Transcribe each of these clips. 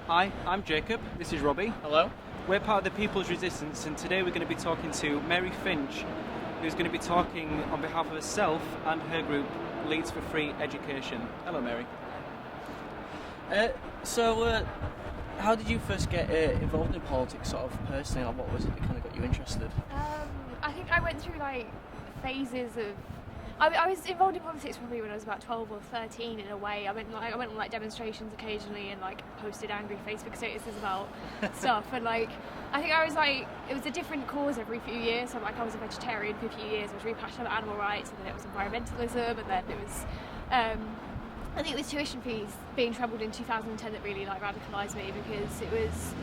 Hi, I'm Jacob. This is Robbie. Hello. We're part of the People's Resistance, and today we're going to be talking to Mary Finch, who's going to be talking on behalf of herself and her group, Leeds for Free Education. Hello, Mary. So, how did you first get involved in politics, sort of personally, or what was it that kind of got you interested? I think I went through phases of. I was involved in politics probably when I was about 12 or 13 in a way. I went on demonstrations occasionally and posted angry Facebook statuses about stuff. And I think I was it was a different cause every few years. So I was a vegetarian for a few years. I was really passionate about animal rights, and then it was environmentalism, and then it was. I think it was tuition fees being trebled in 2010 that really radicalised me, because it was.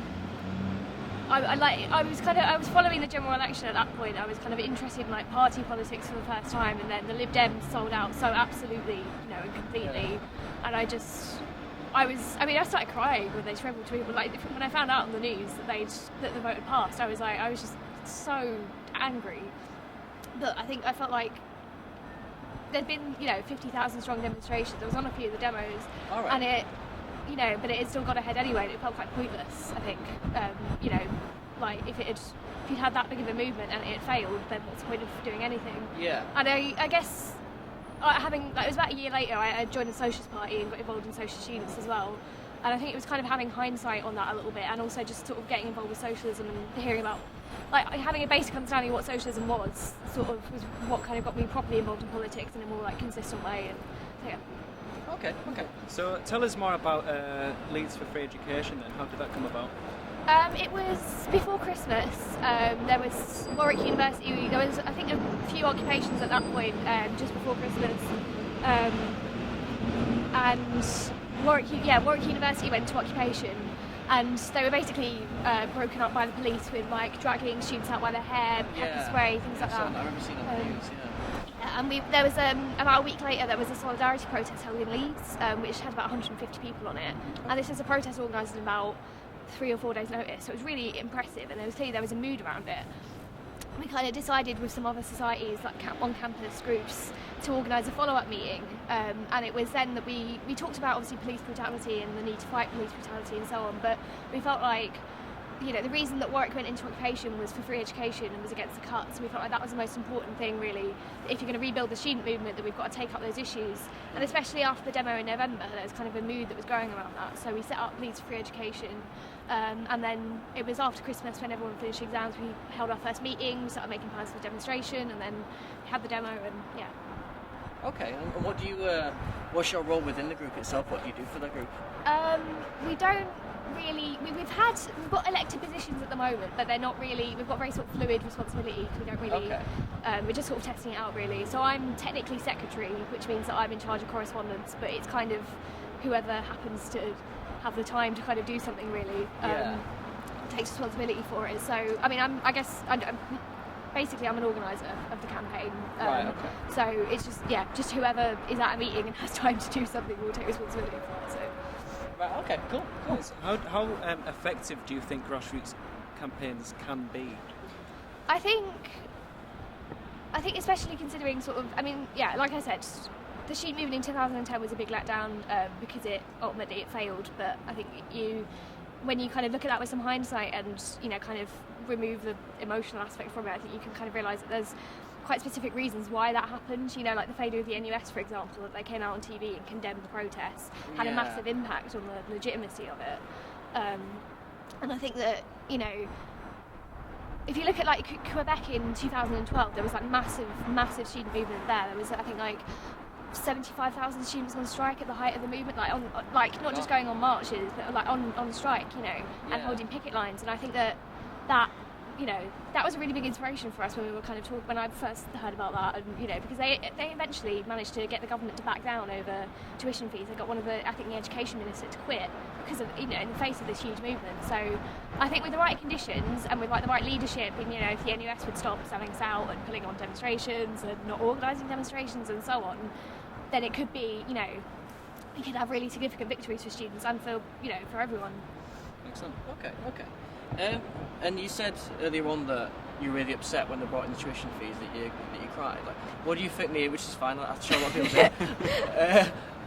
I was following the general election at that point. I was kind of interested in party politics for the first time, and then the Lib Dems sold out so absolutely, and completely. And I started crying when they trebled to people. When I found out on the news that the vote had passed, I was just so angry. But I felt like there'd been 50,000 strong demonstrations. I was on a few of the demos, and it. But it had still got ahead anyway, and it felt quite pointless, I think. If you'd had that big of a movement and it failed, then what's the point of doing anything? Yeah. And I guess, it was about a year later, I joined the Socialist Party and got involved in social students as well. And I think it was kind of having hindsight on that a little bit, and also just sort of getting involved with socialism and hearing about, having a basic understanding of what socialism was what kind of got me properly involved in politics in a more consistent way. And so, yeah. Okay. So tell us more about Leeds for Free Education then. How did that come about? It was before Christmas. There was Warwick University. There was, I think, a few occupations at that point, just before Christmas. And Warwick University went into occupation, and they were basically broken up by the police with dragging students out by their hair, pepper spray, things like that. I remember seeing it on the news. And there was about a week later, there was a solidarity protest held in Leeds, which had about 150 people on it. And this was a protest organised in about 3 or 4 days' notice, so it was really impressive, and there was a mood around it. We kind of decided with some other societies, on-campus groups, to organise a follow-up meeting, and it was then that we talked about obviously police brutality and the need to fight police brutality and so on, but we felt like the reason that Warwick went into occupation was for free education and was against the cuts. We felt like that was the most important thing, really. If you're going to rebuild the student movement, that we've got to take up those issues. And especially after the demo in November, there was kind of a mood that was growing around that. So we set up Leeds for Free Education. And then it was after Christmas, when everyone finished exams, we held our first meeting, we started making plans for the demonstration, and then we had the demo, and yeah. Okay, and what do you, what's your role within the group itself? What do you do for the group? We don't really, we've got elected positions at the moment, but they're not really, we've got very sort of fluid responsibilities. We don't really, we're just sort of testing it out, really. So I'm technically secretary, which means that I'm in charge of correspondence, but it's kind of whoever happens to have the time to kind of do something, really, takes responsibility for it. So, I'm basically I'm an organiser of the campaign. So it's just whoever is at a meeting and has time to do something will take responsibility for it. So. Right, okay, cool. So how effective do you think grassroots campaigns can be? I think especially considering like I said, the sheep movement in 2010 was a big letdown because it ultimately failed, but I think when you kind of look at that with some hindsight and kind of remove the emotional aspect from it, I think you can kind of realise that there's quite specific reasons why that happened. Like the failure of the NUS, for example, that they came out on TV and condemned the protests, had a massive impact on the legitimacy of it. And I think that, if you look at Quebec in 2012, there was massive student movement there. There was, I think, 75,000 students on strike at the height of the movement, not just going on marches, but on strike, and holding picket lines. And I think that was a really big inspiration for us when we were kind of when I first heard about that, and because they eventually managed to get the government to back down over tuition fees. They got the education minister to quit because of in the face of this huge movement. So I think with the right conditions and with the right leadership, and if the NUS would stop selling us out and pulling on demonstrations and not organising demonstrations and so on, then it could be we could have really significant victories for students and for everyone. Excellent. Okay. And you said earlier on that you were really upset when they brought in the tuition fees, that you cried. What do you think, which is fine, I'm sure a lot of people do.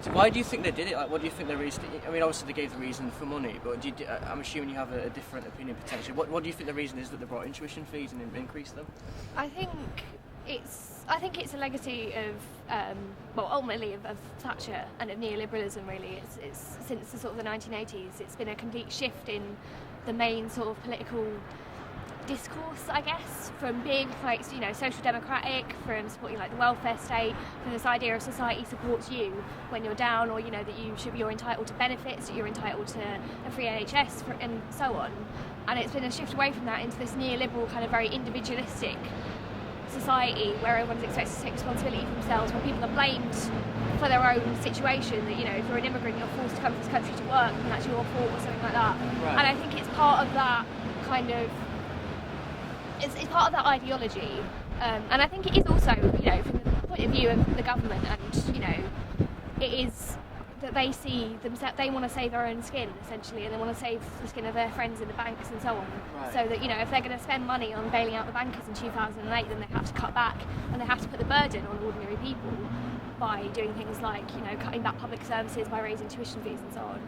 So why do you think they did it? Like, what do you think the reason? I mean, obviously they gave the reason for money, but I'm assuming you have a different opinion potentially. What do you think the reason is that they brought in tuition fees and increased them? I think it's a legacy of ultimately of Thatcher and of neoliberalism. Really, it's since the sort of the 1980s. It's been a complete shift in the main sort of political discourse, I guess, from being like, you know, social democratic, from supporting like the welfare state, from this idea of society supports you when you're down, or you know that you're entitled to benefits, that you're entitled to a free NHS, and so on. And it's been a shift away from that into this neoliberal kind of very individualistic society where everyone's expected to take responsibility for themselves, where people are blamed for their own situation, that, you know, if you're an immigrant you're forced to come to this country to work and that's your fault or something like that. Right. And I think it's part of that kind of it's part of that ideology, and I think it is also, you know, from the point of view of the government, and you know, it is that they see themselves, they want to save their own skin essentially, and they want to save the skin of their friends in the banks and so on. Right. So that, you know, if they're going to spend money on bailing out the bankers in 2008, then they have to cut back and they have to put the burden on ordinary people by doing things like, you know, cutting back public services, by raising tuition fees and so on.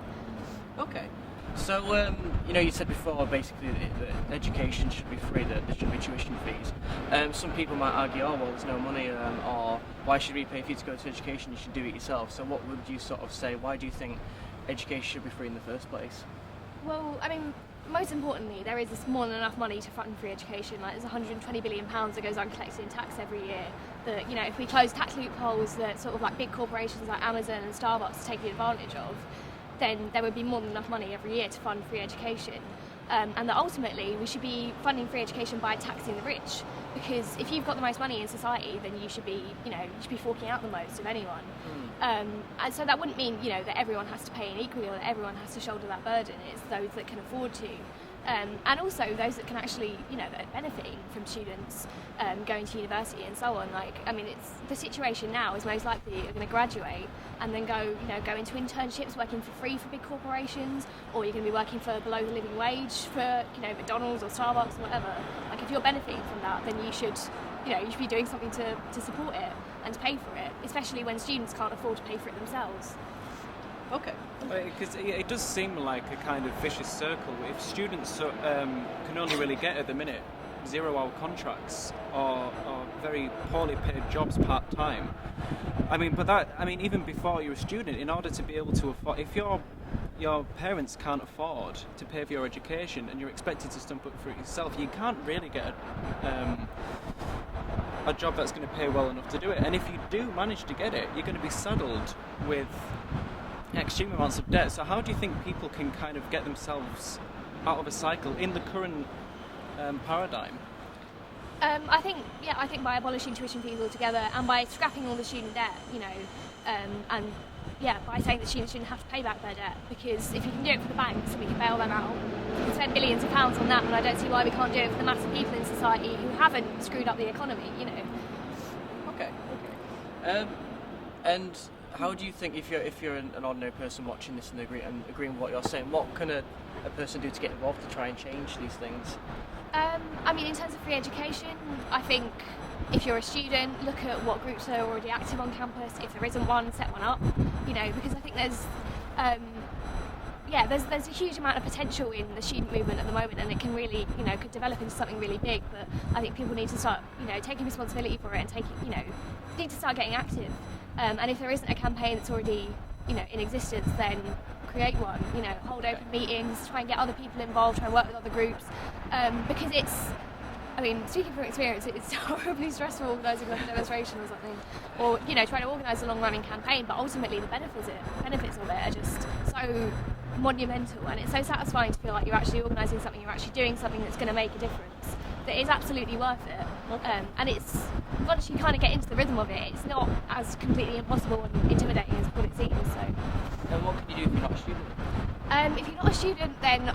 Okay. So, you know, you said before basically that education should be free, that there should be tuition fees. Some people might argue, oh, well, there's no money, or why should we pay for you to go to education? You should do it yourself. So what would you sort of say? Why do you think education should be free in the first place? Well, I mean, most importantly, there is more than enough money to fund free education. Like, there's 120 billion pounds that goes uncollected in tax every year. That, you know, if we close tax loopholes that sort of like big corporations like Amazon and Starbucks are taking advantage of, then there would be more than enough money every year to fund free education. And that ultimately we should be funding free education by taxing the rich, because if you've got the most money in society, then you should be forking out the most of anyone. And so that wouldn't mean, you know, that everyone has to pay in equally, or that everyone has to shoulder that burden. It's those that can afford to. And also those that can actually, you know, that are benefiting from students going to university and so on. Like, I mean, it's the situation now is most likely you're going to graduate and then go into internships working for free for big corporations, or you're going to be working for below the living wage for, you know, McDonald's or Starbucks or whatever. Like, if you're benefiting from that, then you should be doing something to support it and to pay for it, especially when students can't afford to pay for it themselves. Okay. Because it does seem like a kind of vicious circle. If students can only really get at the minute 0-hour contracts or very poorly paid jobs part-time, even before you're a student, in order to be able to afford, if your parents can't afford to pay for your education and you're expected to stump up for it yourself, you can't really get a job that's going to pay well enough to do it. And if you do manage to get it, you're going to be saddled with extreme amounts of debt. So how do you think people can kind of get themselves out of a cycle in the current paradigm? I think by abolishing tuition fees altogether and by scrapping all the student debt, you know, by saying that students shouldn't have to pay back their debt, because if you can do it for the banks and we can bail them out, we can spend billions of pounds on that, and I don't see why we can't do it for the mass of people in society who haven't screwed up the economy, you know. Okay. And how do you think, if you're an ordinary person watching this and agreeing with what you're saying, what can a person do to get involved to try and change these things? In terms of free education, I think if you're a student, look at what groups are already active on campus. If there isn't one, set one up. You know, because I think there's a huge amount of potential in the student movement at the moment, and it can really, you know, could develop into something really big. But I think people need to start, you know, taking responsibility for it and need to start getting active. And if there isn't a campaign that's already, you know, in existence, then create one. You know, hold open meetings, try and get other people involved, try and work with other groups, because speaking from experience, it's horribly stressful organising like a demonstration or something, or, you know, trying to organise a long-running campaign. But ultimately, the benefits of it are just so monumental, and it's so satisfying to feel like you're actually organising something, you're actually doing something that's going to make a difference. That is absolutely worth it. Okay. And it's, once you kind of get into the rhythm of it, it's not as completely impossible and intimidating as what it seems. So. And what can you do if you're not a student? If you're not a student, then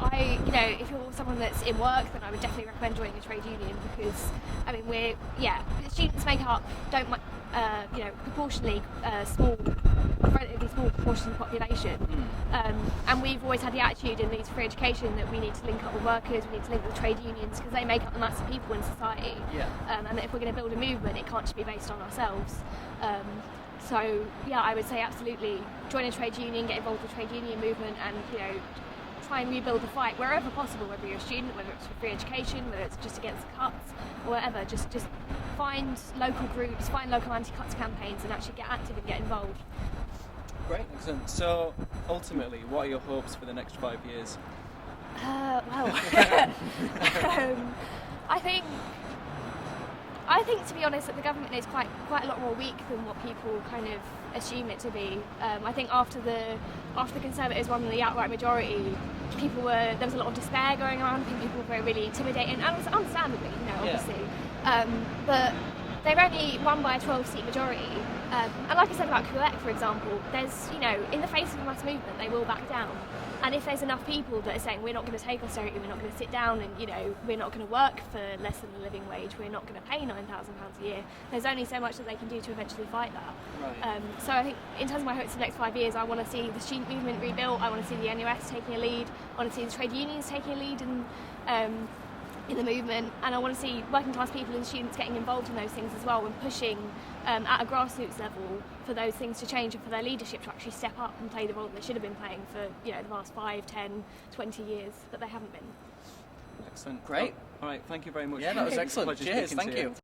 if you're someone that's in work, then I would definitely recommend joining a trade union, because students make up proportionally relatively small proportion of the population, and we've always had the attitude in Leeds Free Education that we need to link up with workers, we need to link with trade unions, because they make up the mass of people in society. Yeah. And that if we're going to build a movement, it can't just be based on ourselves. So yeah, I would say absolutely join a trade union, get involved with the trade union movement, and try and rebuild the fight wherever possible. Whether you're a student, whether it's for free education, whether it's just against cuts or whatever. Just find local groups, find local anti-cuts campaigns, and actually get active and get involved. Great, excellent. So ultimately, what are your hopes for the next 5 years? I think, to be honest, that the government is quite a lot more weak than what people kind of assume it to be. I think after the Conservatives won the outright majority, there was a lot of despair going around. I think people were really intimidated, and understandably, obviously. But they're only won by a 12-seat majority. And like I said about Quebec, for example, there's, in the face of a mass movement, they will back down. And if there's enough people that are saying we're not going to take austerity, we're not going to sit down and, we're not going to work for less than the living wage, we're not going to pay £9,000 a year, there's only so much that they can do to eventually fight that. Right. So I think in terms of my hopes for the next 5 years, I want to see the student movement rebuilt, I want to see the NUS taking a lead, I want to see the trade unions taking a lead in the movement, and I want to see working class people and students getting involved in those things as well, and pushing at a grassroots level for those things to change and for their leadership to actually step up and play the role that they should have been playing for the last 5, 10, 20 years that they haven't been. Excellent. Great. All right, thank you very much. Yeah, that was excellent. Pleasure Cheers, speaking thank to you.